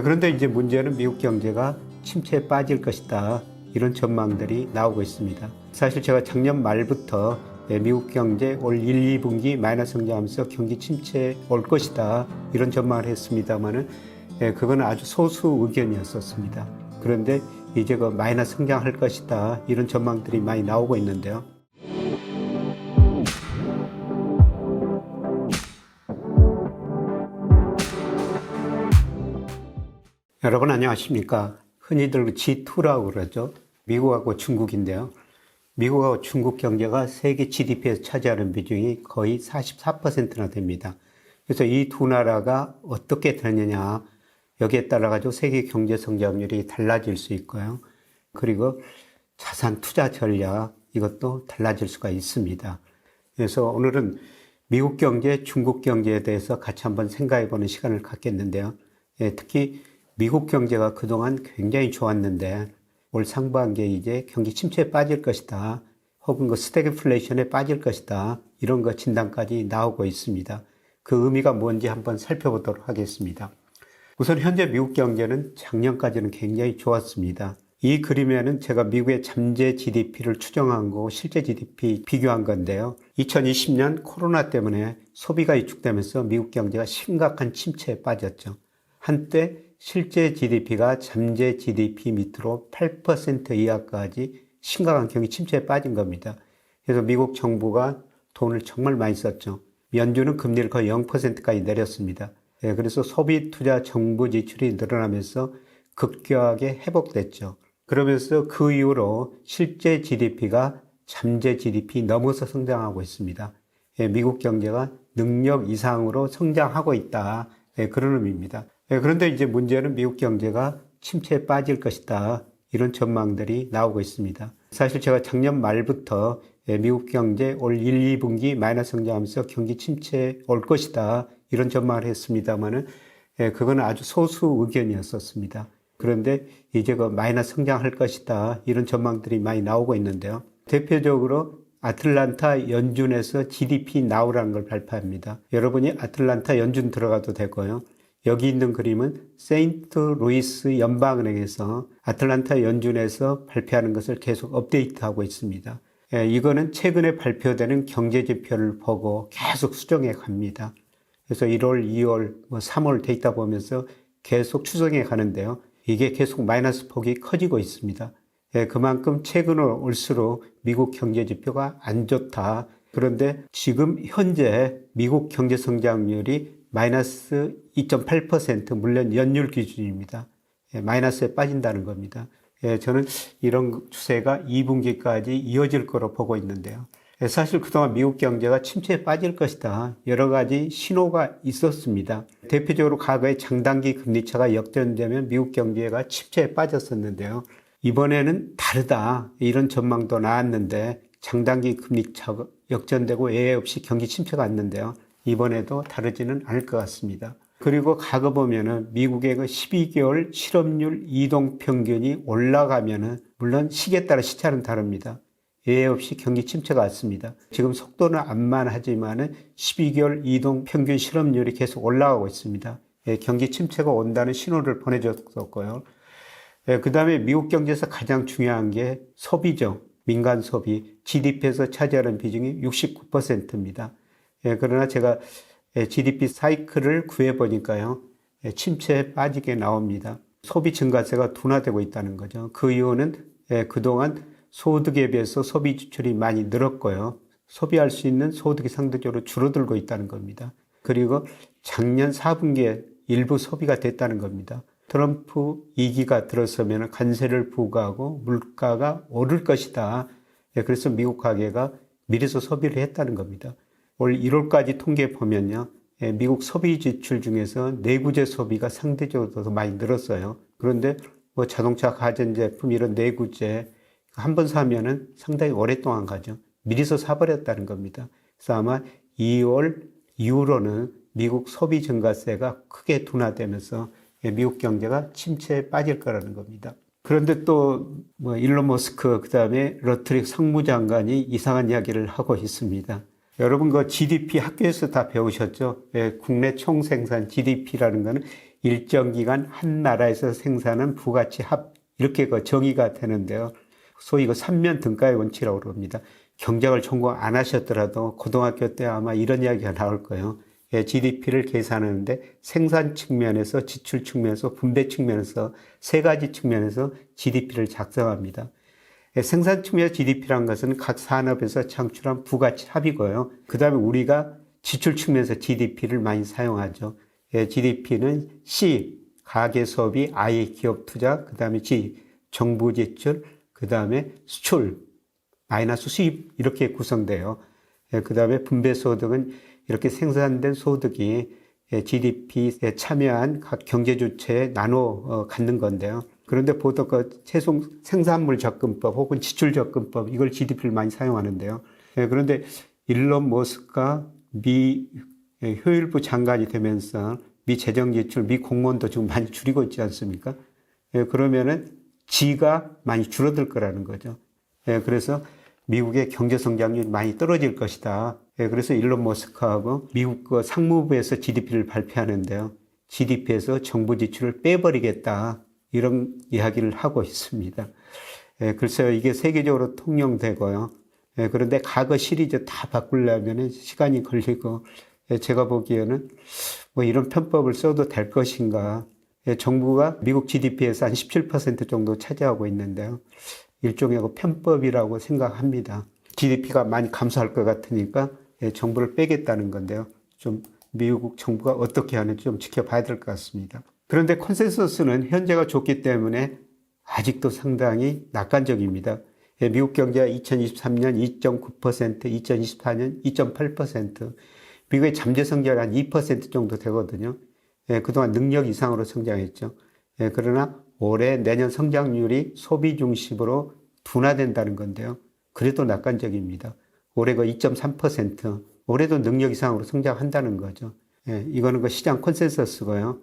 그런데 이제 문제는 미국 경제가 침체에 빠질 것이다. 이런 전망들이 나오고 있습니다. 사실 제가 작년 말부터 미국 경제 올 1, 2분기 마이너스 성장하면서 경기 침체에 올 것이다. 이런 전망을 했습니다만은 그건 아주 소수 의견이었었습니다. 그런데 이제 그 마이너스 성장할 것이다. 이런 전망들이 많이 나오고 있는데요. 여러분 안녕하십니까? 흔히들 G2라고 그러죠. 미국하고 중국인데요. 미국하고 중국 경제가 세계 GDP에서 차지하는 비중이 거의 44%나 됩니다. 그래서 이 두 나라가 어떻게 되느냐, 여기에 따라 가지고 세계 경제 성장률이 달라질 수 있고요. 그리고 자산 투자 전략, 이것도 달라질 수가 있습니다. 그래서 오늘은 미국 경제, 중국 경제에 대해서 같이 한번 생각해 보는 시간을 갖겠는데요. 특히 미국 경제가 그동안 굉장히 좋았는데 올 상반기에 이제 경기 침체에 빠질 것이다. 혹은 그 스태그플레이션에 빠질 것이다. 이런 거 진단까지 나오고 있습니다. 그 의미가 뭔지 한번 살펴보도록 하겠습니다. 우선 현재 미국 경제는 작년까지는 굉장히 좋았습니다. 이 그림에는 제가 미국의 잠재 GDP를 추정한 거고 실제 GDP 비교한 건데요. 2020년 코로나 때문에 소비가 위축되면서 미국 경제가 심각한 침체에 빠졌죠. 한때 실제 GDP가 잠재 GDP 밑으로 8% 이하까지 심각한 경기 침체에 빠진 겁니다. 그래서 미국 정부가 돈을 정말 많이 썼죠. 연준은 금리를 거의 0%까지 내렸습니다. 그래서 소비, 투자, 정부 지출이 늘어나면서 급격하게 회복됐죠. 그러면서 그 이후로 실제 GDP가 잠재 GDP 넘어서 성장하고 있습니다. 미국 경제가 능력 이상으로 성장하고 있다. 그런 의미입니다. 그런데 이제 문제는 미국 경제가 침체에 빠질 것이다. 이런 전망들이 나오고 있습니다. 사실 제가 작년 말부터 미국 경제 올 1, 2분기 마이너스 성장하면서 경기 침체에 올 것이다. 이런 전망을 했습니다만은 그건 아주 소수 의견이었었습니다. 그런데 이제 그 마이너스 성장할 것이다. 이런 전망들이 많이 나오고 있는데요. 대표적으로 아틀란타 연준에서 GDP 나우라는 걸 발표합니다. 여러분이 아틀란타 연준 들어가도 되고요. 여기 있는 그림은 세인트루이스 연방은행에서 아틀란타 연준에서 발표하는 것을 계속 업데이트하고 있습니다. 이거는 최근에 발표되는 경제지표를 보고 계속 수정해 갑니다. 그래서 1월, 2월, 3월 데이터 보면서 계속 추정해 가는데요. 이게 계속 마이너스 폭이 커지고 있습니다. 그만큼 최근으로 올수록 미국 경제지표가 안 좋다. 그런데 지금 현재 미국 경제 성장률이 마이너스 2.8%, 물론 연율 기준입니다. 마이너스에 빠진다는 겁니다. 저는 이런 추세가 2분기까지 이어질 거로 보고 있는데요. 사실 그동안 미국 경제가 침체에 빠질 것이다. 여러 가지 신호가 있었습니다. 대표적으로 과거에 장단기 금리차가 역전되면 미국 경제가 침체에 빠졌었는데요. 이번에는 다르다. 이런 전망도 나왔는데 장단기 금리차가 역전되고 예외 없이 경기 침체가 왔는데요. 이번에도 다르지는 않을 것 같습니다. 그리고 과거 보면은 미국의 그 12개월 실업률 이동 평균이 올라가면은 물론 시기에 따라 시차는 다릅니다. 예외 없이 경기 침체가 왔습니다. 지금 속도는 안만하지만은 12개월 이동 평균 실업률이 계속 올라가고 있습니다. 경기 침체가 온다는 신호를 보내줬었고요. 그 다음에 미국 경제에서 가장 중요한 게 소비죠. 민간 소비. GDP에서 차지하는 비중이 69%입니다. 그러나 제가 GDP 사이클을 구해보니까요. 침체에 빠지게 나옵니다. 소비 증가세가 둔화되고 있다는 거죠. 그 이유는 그동안 소득에 비해서 소비 지출이 많이 늘었고요. 소비할 수 있는 소득이 상대적으로 줄어들고 있다는 겁니다. 그리고 작년 4분기에 일부 소비가 됐다는 겁니다. 트럼프 2기가 들어서면 관세를 부과하고 물가가 오를 것이다. 그래서 미국 가계가 미리서 소비를 했다는 겁니다. 올 1월까지 통계 보면요. 미국 소비 지출 중에서 내구재 소비가 상대적으로 더 많이 늘었어요. 그런데 자동차, 가전제품 이런 내구재 한 번 사면은 상당히 오랫동안 가죠. 미리서 사버렸다는 겁니다. 그래서 아마 2월 이후로는 미국 소비 증가세가 크게 둔화되면서 미국 경제가 침체에 빠질 거라는 겁니다. 그런데 또 일론 머스크 그다음에 러트릭 상무장관이 이상한 이야기를 하고 있습니다. 여러분 그 GDP 학교에서 다 배우셨죠? 국내 총생산 GDP라는 거는 일정 기간 한 나라에서 생산한 부가치 합 이렇게 정의가 되는데요. 소위 3면 등가의 원칙이라고 그럽니다. 경제학을 전공 안 하셨더라도 고등학교 때 아마 이런 이야기가 나올 거예요. GDP를 계산하는데 생산 측면에서, 지출 측면에서, 분배 측면에서 세 가지 측면에서 GDP를 작성합니다. 생산 측면에서 GDP라는 것은 각 산업에서 창출한 부가치 합이고요. 그 다음에 우리가 지출 측면에서 GDP를 많이 사용하죠. GDP는 C, 가계 소비, I, 기업 투자, 그 다음에 G, 정부 지출, 그 다음에 수출, 마이너스 수입 이렇게 구성돼요. 그 다음에 분배 소득은 이렇게 생산된 소득이 GDP에 참여한 각 경제 주체에 나눠 갖는 건데요. 그런데 보통 최소 생산물 접근법 혹은 지출 접근법 이걸 GDP를 많이 사용하는데요. 그런데 일론 머스크가 미 효율부 장관이 되면서 미 재정 지출, 미 공무원도 지금 많이 줄이고 있지 않습니까? 그러면은 G가 많이 줄어들 거라는 거죠. 그래서 미국의 경제 성장률이 많이 떨어질 것이다. 그래서 일론 머스크하고 미국 상무부에서 GDP를 발표하는데요. GDP에서 정부 지출을 빼버리겠다. 이런 이야기를 하고 있습니다. 글쎄요, 이게 세계적으로 통용되고요. 그런데 과거 시리즈 다 바꾸려면 시간이 걸리고, 제가 보기에는 뭐 이런 편법을 써도 될 것인가. 정부가 미국 GDP에서 한 17% 정도 차지하고 있는데요. 일종의 편법이라고 생각합니다. GDP가 많이 감소할 것 같으니까 정부를 빼겠다는 건데요. 좀 미국 정부가 어떻게 하는지 좀 지켜봐야 될 것 같습니다. 그런데 컨센서스는 현재가 좋기 때문에 아직도 상당히 낙관적입니다. 미국 경제가 2023년 2.9%, 2024년 2.8%, 미국의 잠재 성장이 한 2% 정도 되거든요. 그동안 능력 이상으로 성장했죠. 그러나 올해 내년 성장률이 소비 중심으로 둔화된다는 건데요. 그래도 낙관적입니다. 올해가 2.3%, 올해도 능력 이상으로 성장한다는 거죠. 이거는 시장 컨센서스고요.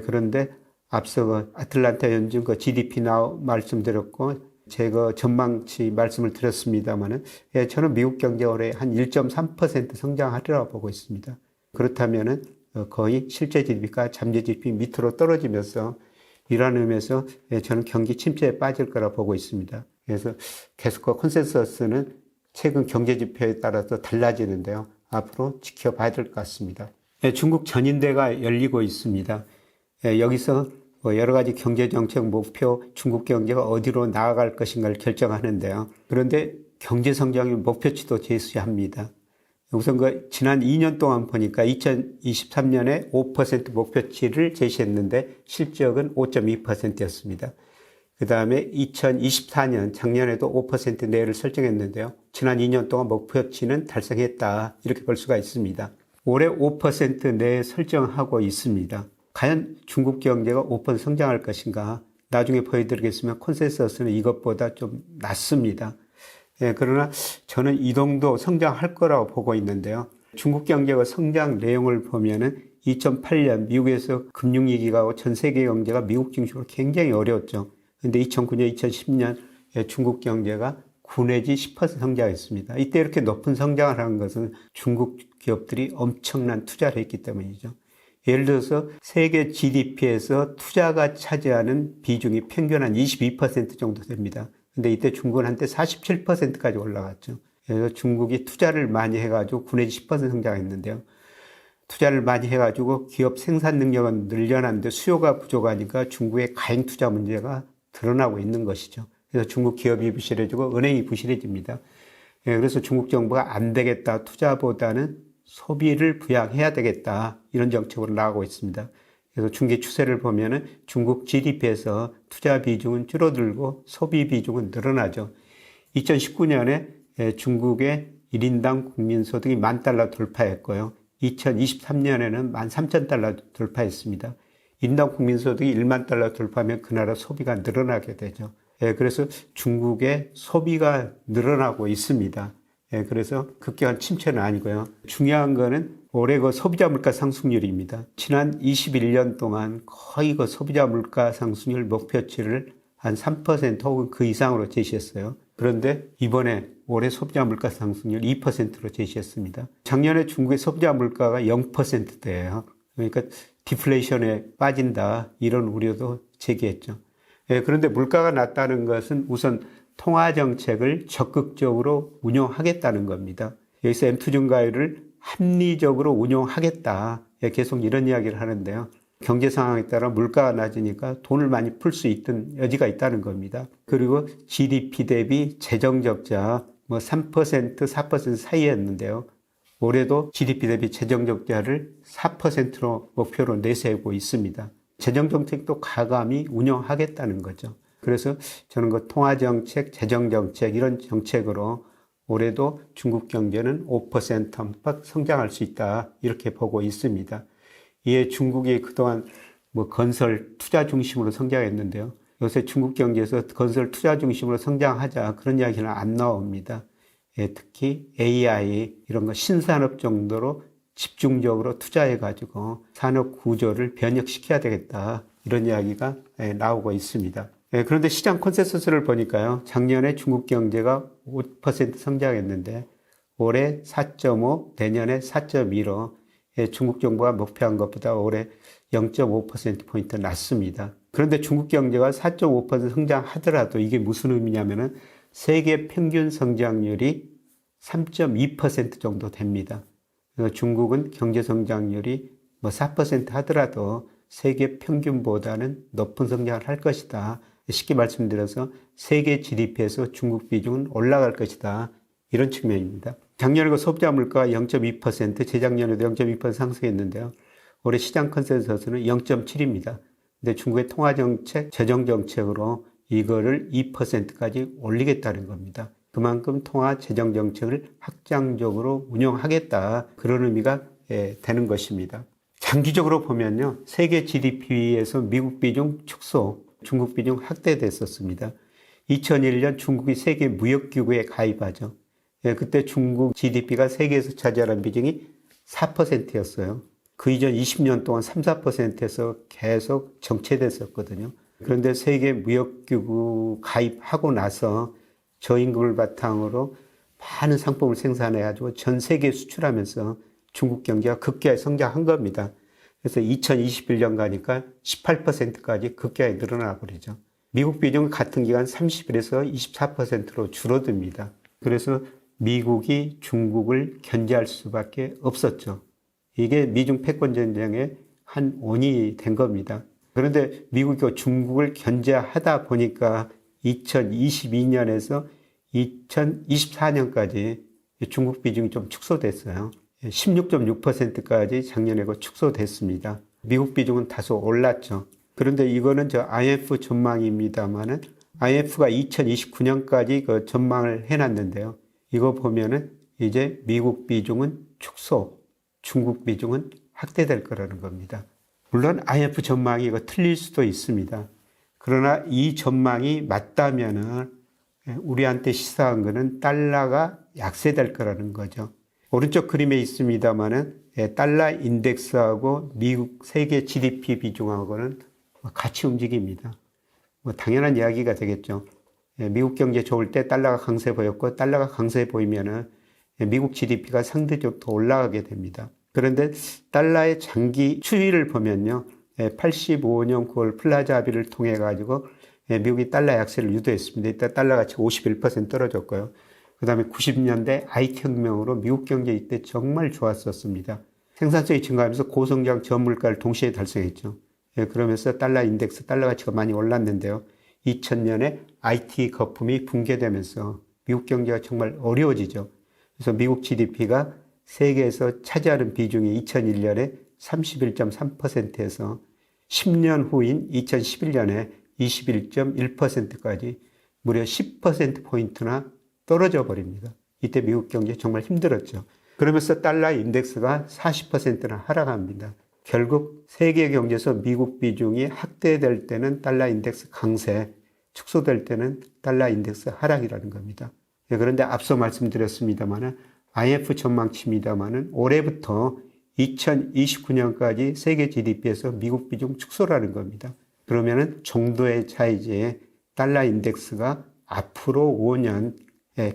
그런데 앞서 아틀란타 연준 GDP 말씀드렸고, 제가 전망치 말씀을 드렸습니다만은, 저는 미국 경제 올해 한 1.3% 성장하리라고 보고 있습니다. 그렇다면은 거의 실제 GDP가 잠재 GDP 밑으로 떨어지면서 이러한 의미에서 저는 경기 침체에 빠질 거라 보고 있습니다. 그래서 계속 컨센서스는 최근 경제 지표에 따라서 달라지는데요. 앞으로 지켜봐야 될 것 같습니다. 중국 전인대가 열리고 있습니다. 여기서 여러 가지 경제정책 목표, 중국 경제가 어디로 나아갈 것인가를 결정하는데요. 그런데 경제성장률 목표치도 제시합니다. 우선 지난 2년 동안 보니까 2023년에 5% 목표치를 제시했는데 실적은 5.2%였습니다. 그 다음에 2024년 작년에도 5% 내외를 설정했는데요. 지난 2년 동안 목표치는 달성했다. 이렇게 볼 수가 있습니다. 올해 5% 내에 설정하고 있습니다. 과연 중국 경제가 5% 성장할 것인가? 나중에 보여드리겠으면 컨센서스는 이것보다 좀 낮습니다. 그러나 저는 이 정도 성장할 거라고 보고 있는데요. 중국 경제가 성장 내용을 보면은 2008년 미국에서 금융위기가 전 세계 경제가 미국 중심으로 굉장히 어려웠죠. 그런데 2009년, 2010년 중국 경제가 9 내지 10% 성장했습니다. 이때 이렇게 높은 성장을 하는 것은 중국 기업들이 엄청난 투자를 했기 때문이죠. 예를 들어서 세계 GDP에서 투자가 차지하는 비중이 평균 한 22% 정도 됩니다. 근데 이때 중국은 한때 47%까지 올라갔죠. 그래서 중국이 투자를 많이 해가지고 9 내지 10% 성장했는데요. 투자를 많이 해가지고 기업 생산 능력은 늘려놨는데 수요가 부족하니까 중국의 가행 투자 문제가 드러나고 있는 것이죠. 그래서 중국 기업이 부실해지고 은행이 부실해집니다. 그래서 중국 정부가 안 되겠다. 투자보다는 소비를 부양해야 되겠다. 이런 정책으로 나가고 있습니다. 그래서 중기 추세를 보면은 중국 GDP에서 투자 비중은 줄어들고 소비 비중은 늘어나죠. 2019년에 중국의 1인당 국민소득이 $10,000 돌파했고요. 2023년에는 $13,000 돌파했습니다. 1인당 국민소득이 $10,000 돌파하면 그 나라 소비가 늘어나게 되죠. 그래서 중국의 소비가 늘어나고 있습니다. 그래서 급격한 침체는 아니고요. 중요한 거는 올해 소비자 물가 상승률입니다. 지난 21년 동안 거의 소비자 물가 상승률 목표치를 한 3% 혹은 그 이상으로 제시했어요. 그런데 이번에 올해 소비자 물가 상승률 2%로 제시했습니다. 작년에 중국의 소비자 물가가 0%대예요. 그러니까 디플레이션에 빠진다 이런 우려도 제기했죠. 그런데 물가가 낮다는 것은 우선 통화 정책을 적극적으로 운용하겠다는 겁니다. 여기서 M2 증가율을 합리적으로 운용하겠다. 계속 이런 이야기를 하는데요. 경제 상황에 따라 물가가 낮으니까 돈을 많이 풀 수 있던 여지가 있다는 겁니다. 그리고 GDP 대비 재정 적자 3%, 4% 사이였는데요. 올해도 GDP 대비 재정 적자를 4%로 목표로 내세우고 있습니다. 재정 정책도 가감히 운영하겠다는 거죠. 그래서 저는 그 통화 정책, 재정 정책 이런 정책으로 올해도 중국 경제는 5% 안팎 성장할 수 있다 이렇게 보고 있습니다. 이에 중국이 그동안 건설 투자 중심으로 성장했는데요. 요새 중국 경제에서 건설 투자 중심으로 성장하자 그런 이야기는 안 나옵니다. 특히 AI 이런 거 신산업 정도로 집중적으로 투자해가지고 산업 구조를 변혁시켜야 되겠다 이런 이야기가 나오고 있습니다. 그런데 시장 컨센서스를 보니까요. 작년에 중국 경제가 5% 성장했는데 올해 4.5, 내년에 4.2로 중국 정부가 목표한 것보다 올해 0.5%포인트 낮습니다. 그런데 중국 경제가 4.5% 성장하더라도 이게 무슨 의미냐면은 세계 평균 성장률이 3.2% 정도 됩니다. 중국은 경제 성장률이 4% 하더라도 세계 평균보다는 높은 성장을 할 것이다. 쉽게 말씀드려서 세계 GDP에서 중국 비중은 올라갈 것이다. 이런 측면입니다. 작년에 소비자 물가가 0.2%, 재작년에도 0.2% 상승했는데요. 올해 시장 컨센서스는 0.7입니다. 근데 중국의 통화정책, 재정정책으로 이거를 2%까지 올리겠다는 겁니다. 그만큼 통화 재정정책을 확장적으로 운영하겠다. 그런 의미가 되는 것입니다. 장기적으로 보면요. 세계 GDP에서 미국 비중 축소, 중국 비중 확대됐었습니다. 2001년 중국이 세계 무역기구에 가입하죠. 그때 중국 GDP가 세계에서 차지하는 비중이 4%였어요. 그 이전 20년 동안 3, 4%에서 계속 정체됐었거든요. 그런데 세계 무역기구 가입하고 나서 저임금을 바탕으로 많은 상품을 생산해가지고 전 세계에 수출하면서 중국 경제가 급격히 성장한 겁니다. 그래서 2021년 가니까 18%까지 급격히 늘어나 버리죠. 미국 비중은 같은 기간 31에서 24%로 줄어듭니다. 그래서 미국이 중국을 견제할 수밖에 없었죠. 이게 미중 패권 전쟁의 한 원인이 된 겁니다. 그런데 미국이 중국을 견제하다 보니까 2022년에서 2024년까지 중국 비중이 좀 축소됐어요. 16.6%까지 작년에 축소됐습니다. 미국 비중은 다소 올랐죠. 그런데 이거는 IMF 전망입니다만은 IMF가 2029년까지 그 전망을 해놨는데요. 이거 보면은 이제 미국 비중은 축소, 중국 비중은 확대될 거라는 겁니다. 물론 IMF 전망이 이거 틀릴 수도 있습니다. 그러나 이 전망이 맞다면은 우리한테 시사한 거는 달러가 약세될 거라는 거죠. 오른쪽 그림에 있습니다만은 달러 인덱스하고 미국 세계 GDP 비중하고는 같이 움직입니다. 당연한 이야기가 되겠죠. 미국 경제 좋을 때 달러가 강세 보였고 달러가 강세 보이면은 미국 GDP가 상대적으로 더 올라가게 됩니다. 그런데 달러의 장기 추이를 보면요. 85년 9월 플라자 합의를 통해 가지고 미국이 달러 약세를 유도했습니다. 이때 달러 가치 51% 떨어졌고요. 그 다음에 90년대 IT 혁명으로 미국 경제 이때 정말 좋았었습니다. 생산성이 증가하면서 고성장 저물가를 동시에 달성했죠. 그러면서 달러 인덱스, 달러 가치가 많이 올랐는데요. 2000년에 IT 거품이 붕괴되면서 미국 경제가 정말 어려워지죠. 그래서 미국 GDP가 세계에서 차지하는 비중이 2001년에 31.3%에서 10년 후인 2011년에 21.1%까지 무려 10%포인트나 떨어져 버립니다. 이때 미국 경제 정말 힘들었죠. 그러면서 달러 인덱스가 40%나 하락합니다. 결국 세계 경제에서 미국 비중이 확대될 때는 달러 인덱스 강세, 축소될 때는 달러 인덱스 하락이라는 겁니다. 그런데 앞서 말씀드렸습니다만은 IMF 전망치입니다만은 올해부터 2029년까지 세계 GDP에서 미국 비중 축소라는 겁니다. 그러면은 정도의 차이지 달러 인덱스가 앞으로 5년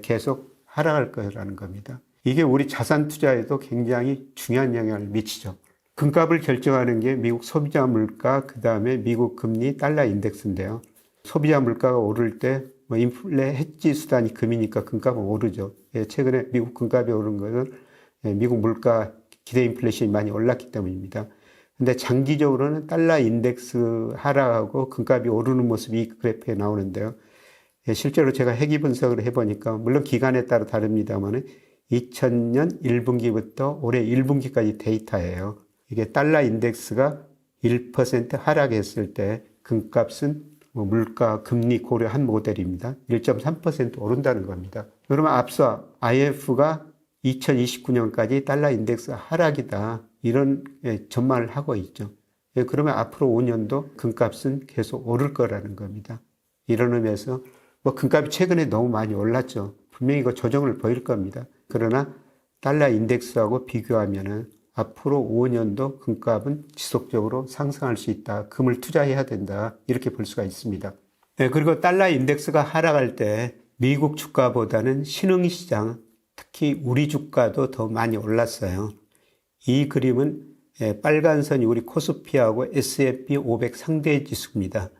계속 하락할 거라는 겁니다. 이게 우리 자산 투자에도 굉장히 중요한 영향을 미치죠. 금값을 결정하는 게 미국 소비자 물가, 그 다음에 미국 금리, 달러 인덱스인데요. 소비자 물가가 오를 때 인플레 해지 수단이 금이니까 금값은 오르죠. 최근에 미국 금값이 오른 것은 미국 물가 기대 인플레이션이 많이 올랐기 때문입니다. 근데 장기적으로는 달러 인덱스 하락하고 금값이 오르는 모습이 이 그래프에 나오는데요. 실제로 제가 회귀 분석을 해보니까 물론 기간에 따라 다릅니다만 2000년 1분기부터 올해 1분기까지 데이터예요. 이게 달러 인덱스가 1% 하락했을 때 금값은 물가, 금리 고려한 모델입니다. 1.3% 오른다는 겁니다. 그러면 앞서 IMF가 2029년까지 달러 인덱스 하락이다. 이런 전망을 하고 있죠. 그러면 앞으로 5년도 금값은 계속 오를 거라는 겁니다. 이런 의미에서 금값이 최근에 너무 많이 올랐죠. 분명히 이거 조정을 보일 겁니다. 그러나 달러 인덱스하고 비교하면은 앞으로 5년도 금값은 지속적으로 상승할 수 있다. 금을 투자해야 된다. 이렇게 볼 수가 있습니다. 그리고 달러 인덱스가 하락할 때 미국 주가보다는 신흥시장, 특히 우리 주가도 더 많이 올랐어요. 이 그림은 빨간 선이 우리 코스피하고 S&P 500 상대 지수입니다.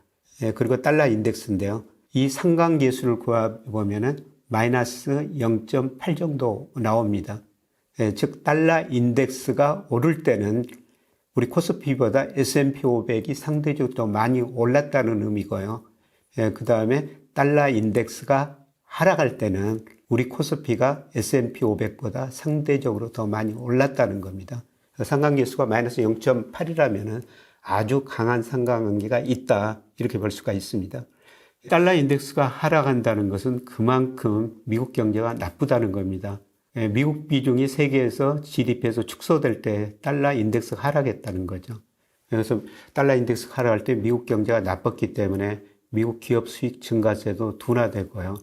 그리고 달러 인덱스인데요. 이 상관계수를 구해보면은 마이너스 0.8 정도 나옵니다. 즉 달러 인덱스가 오를 때는 우리 코스피보다 S&P 500이 상대적으로 더 많이 올랐다는 의미고요. 그 다음에 달러 인덱스가 하락할 때는 우리 코스피가 S&P 500보다 상대적으로 더 많이 올랐다는 겁니다. 상관계수가 마이너스 0.8이라면 아주 강한 상관관계가 있다. 이렇게 볼 수가 있습니다. 달러 인덱스가 하락한다는 것은 그만큼 미국 경제가 나쁘다는 겁니다. 미국 비중이 세계에서 GDP에서 축소될 때 달러 인덱스가 하락했다는 거죠. 그래서 달러 인덱스가 하락할 때 미국 경제가 나빴기 때문에 미국 기업 수익 증가세도 둔화되고요.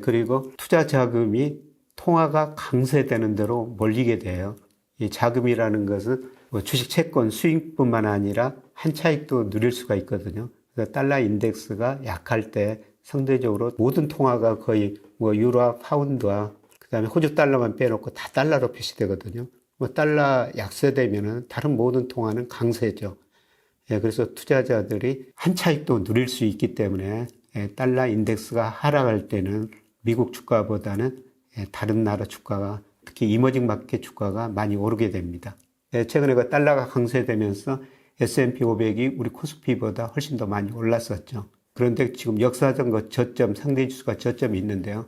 그리고 투자 자금이 통화가 강세되는 대로 몰리게 돼요. 이 자금이라는 것은 주식 채권 수익뿐만 아니라 한 차익도 누릴 수가 있거든요. 그래서 달러 인덱스가 약할 때 상대적으로 모든 통화가 거의 유로와 파운드와 그다음에 호주 달러만 빼놓고 다 달러로 표시되거든요. 달러 약세되면은 다른 모든 통화는 강세죠. 그래서 투자자들이 한 차익도 누릴 수 있기 때문에 달러 인덱스가 하락할 때는 미국 주가보다는 다른 나라 주가가 특히 이머징 마켓 주가가 많이 오르게 됩니다. 최근에 그 달러가 강세되면서 S&P 500이 우리 코스피보다 훨씬 더 많이 올랐었죠. 그런데 지금 역사적 저점, 상대 지수가 저점이 있는데요.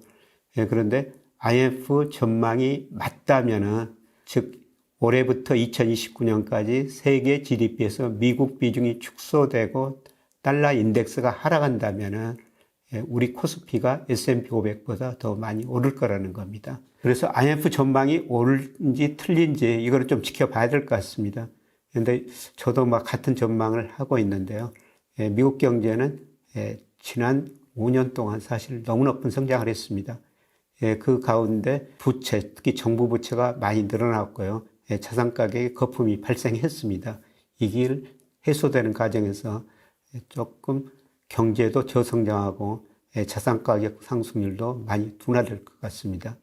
그런데 IMF 전망이 맞다면은, 즉 올해부터 2029년까지 세계 GDP에서 미국 비중이 축소되고 달러 인덱스가 하락한다면은 우리 코스피가 S&P 500보다 더 많이 오를 거라는 겁니다. 그래서 IMF 전망이 옳은지 틀린지 이거를 좀 지켜봐야 될 것 같습니다. 그런데 저도 같은 전망을 하고 있는데요. 미국 경제는 지난 5년 동안 사실 너무 높은 성장을 했습니다. 그 가운데 부채, 특히 정부 부채가 많이 늘어났고요. 자산 가격의 거품이 발생했습니다. 이게 해소되는 과정에서 조금 경제도 저성장하고 자산 가격 상승률도 많이 둔화될 것 같습니다.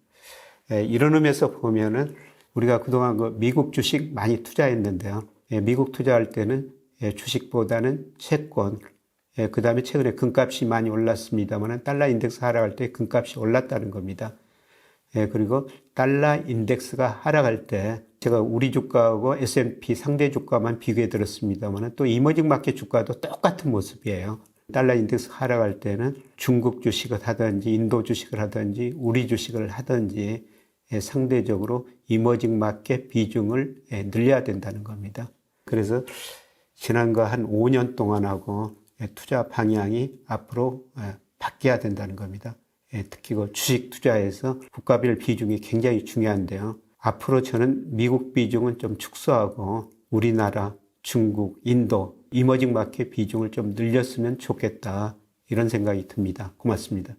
이런 의미에서 보면은 우리가 그동안 미국 주식 많이 투자했는데요. 미국 투자할 때는 주식보다는 채권, 그 다음에 최근에 금값이 많이 올랐습니다만 달러 인덱스 하락할 때 금값이 올랐다는 겁니다. 그리고 달러 인덱스가 하락할 때 제가 우리 주가하고 S&P 상대 주가만 비교해 드렸습니다만 또 이머징 마켓 주가도 똑같은 모습이에요. 달러 인덱스 하락할 때는 중국 주식을 하든지 인도 주식을 하든지 우리 주식을 하든지 상대적으로 이머징 마켓 비중을 늘려야 된다는 겁니다. 그래서 지난거 한 5년 동안하고 투자 방향이 앞으로 바뀌어야 된다는 겁니다. 특히 주식 투자에서 국가별 비중이 굉장히 중요한데요. 앞으로 저는 미국 비중은 좀 축소하고 우리나라, 중국, 인도, 이머징 마켓 비중을 좀 늘렸으면 좋겠다. 이런 생각이 듭니다. 고맙습니다.